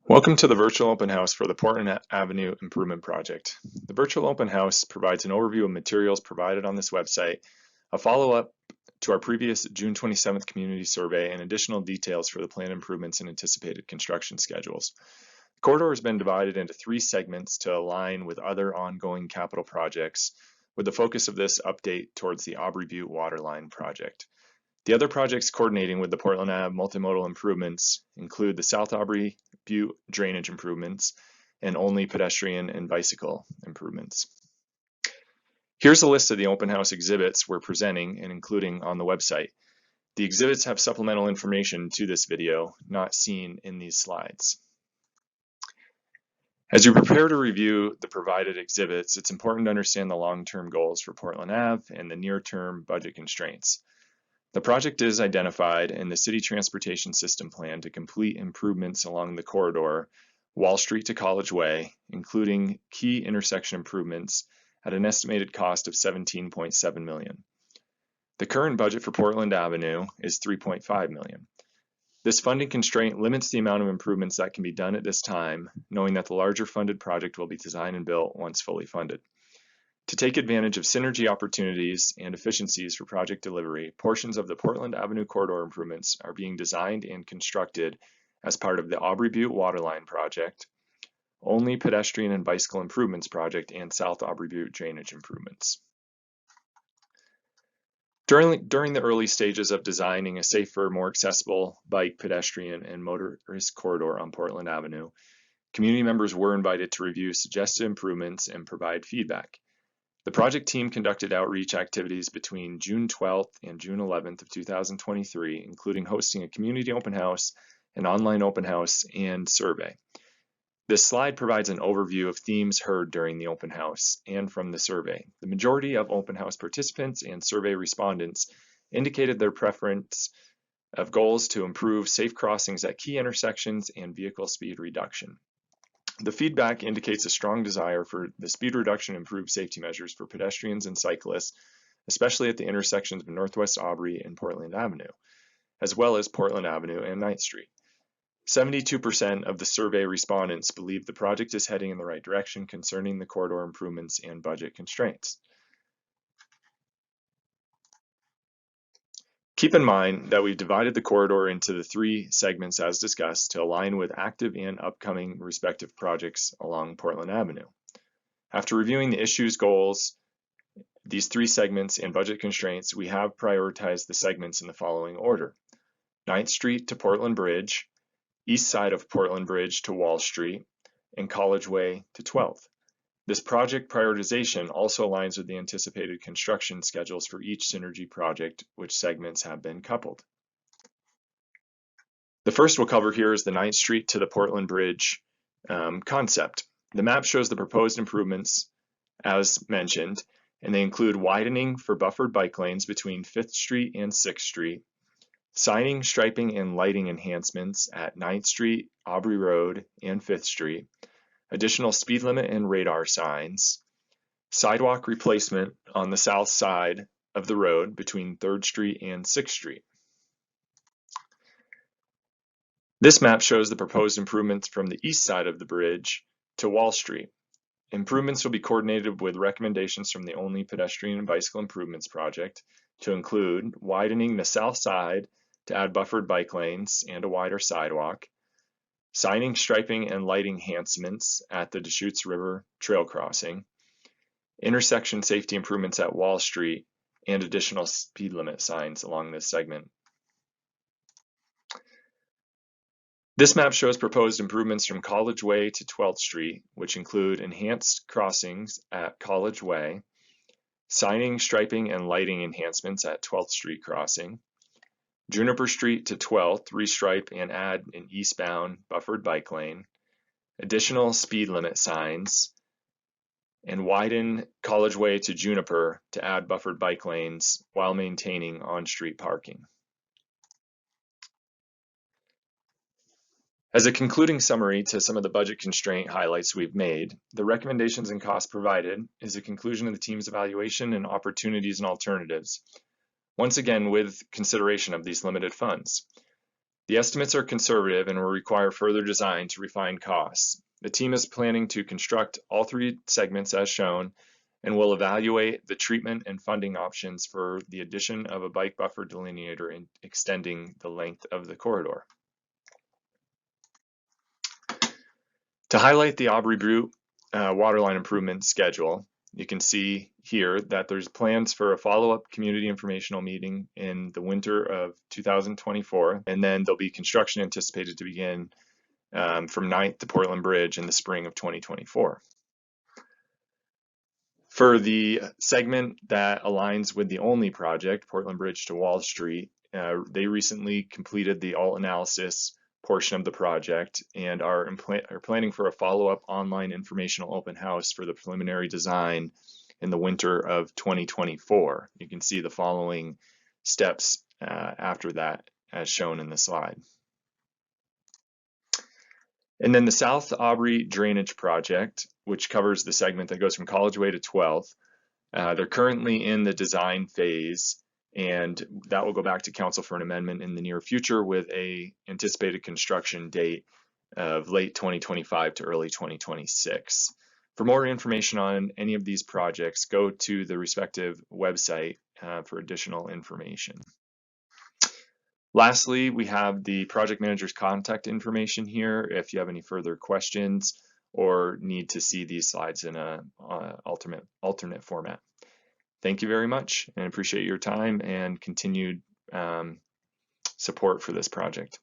Welcome to the virtual open house for the Portland Avenue Improvement Project. The virtual open house provides an overview of materials provided on this website, a follow-up to our previous June 27th community survey, and additional details for the planned improvements and anticipated construction schedules. The corridor has been divided into 3 segments to align with other ongoing capital projects, with the focus of this update towards the Aubrey Butte Waterline project. The other projects coordinating with the Portland Ave multimodal improvements include the South Aubrey Butte drainage improvements and only pedestrian and bicycle improvements. Here's a list of the open house exhibits we're presenting and including on the website. The exhibits have supplemental information to this video, not seen in these slides. As you prepare to review the provided exhibits, it's important to understand the long-term goals for Portland Ave and the near-term budget constraints. The project is identified in the City Transportation System Plan to complete improvements along the corridor, Wall Street to College Way, including key intersection improvements at an estimated cost of $17.7 million. The current budget for Portland Avenue is $3.5 million. This funding constraint limits the amount of improvements that can be done at this time, knowing that the larger funded project will be designed and built once fully funded. To take advantage of synergy opportunities and efficiencies for project delivery, portions of the Portland Avenue corridor improvements are being designed and constructed as part of the Aubrey Butte Waterline project, only pedestrian and bicycle improvements project, and South Aubrey Butte drainage improvements. During the early stages of designing a safer, more accessible bike, pedestrian, and motorist corridor on Portland Avenue, community members were invited to review suggested improvements and provide feedback. The project team conducted outreach activities between June 12th and June 11th of 2023, including hosting a community open house, an online open house, and survey. This slide provides an overview of themes heard during the open house and from the survey. The majority of open house participants and survey respondents indicated their preference of goals to improve safe crossings at key intersections and vehicle speed reduction. The feedback indicates a strong desire for the speed reduction and improved safety measures for pedestrians and cyclists, especially at the intersections of Northwest Aubrey and Portland Avenue, as well as Portland Avenue and 9th Street. 72% of the survey respondents believe the project is heading in the right direction concerning the corridor improvements and budget constraints. Keep in mind that we've divided the corridor into the 3 segments as discussed to align with active and upcoming respective projects along Portland Avenue. After reviewing the issues, goals, these 3 segments, and budget constraints, we have prioritized the segments in the following order: 9th Street to Portland Bridge, east side of Portland Bridge to Wall Street, and College Way to 12th. This project prioritization also aligns with the anticipated construction schedules for each synergy project, which segments have been coupled. The first we'll cover here is the 9th Street to the Portland Bridge concept. The map shows the proposed improvements as mentioned, and they include widening for buffered bike lanes between 5th Street and 6th Street, signing, striping, and lighting enhancements at 9th Street, Aubrey Road, and 5th Street, additional speed limit and radar signs, sidewalk replacement on the south side of the road between 3rd Street and 6th Street. This map shows the proposed improvements from the east side of the bridge to Wall Street. Improvements will be coordinated with recommendations from the only pedestrian and bicycle improvements project to include widening the south side to add buffered bike lanes and a wider sidewalk, signing, striping, and lighting enhancements at the Deschutes River Trail crossing, intersection safety improvements at Wall Street, and additional speed limit signs along this segment. This map shows proposed improvements from College Way to 12th Street, which include enhanced crossings at College Way, signing, striping, and lighting enhancements at 12th Street crossing, Juniper Street to 12th, restripe and add an eastbound buffered bike lane, additional speed limit signs, and widen College Way to Juniper to add buffered bike lanes while maintaining on-street parking. As a concluding summary to some of the budget constraint highlights we've made, the recommendations and costs provided is a conclusion of the team's evaluation and opportunities and alternatives, once again with consideration of these limited funds. The estimates are conservative and will require further design to refine costs. The team is planning to construct all 3 segments as shown and will evaluate the treatment and funding options for the addition of a bike buffer delineator and extending the length of the corridor. To highlight the Aubrey Butte waterline improvement schedule, you can see here that there's plans for a follow-up community informational meeting in the winter of 2024, and then there'll be construction anticipated to begin from 9th to Portland Bridge in the spring of 2024. For the segment that aligns with the only project, Portland Bridge to Wall Street, they recently completed the alt analysis portion of the project and are planning for a follow-up online informational open house for the preliminary design in the winter of 2024. You can see the following steps after that as shown in the slide. And then the South Aubrey Drainage Project, which covers the segment that goes from College Way to 12th. They're currently in the design phase, and that will go back to council for an amendment in the near future with a anticipated construction date of late 2025 to early 2026. For more information on any of these projects, go to the respective website for additional information. Lastly, we have the project manager's contact information here if you have any further questions or need to see these slides in an alternate format. Thank you very much and appreciate your time and continued support for this project.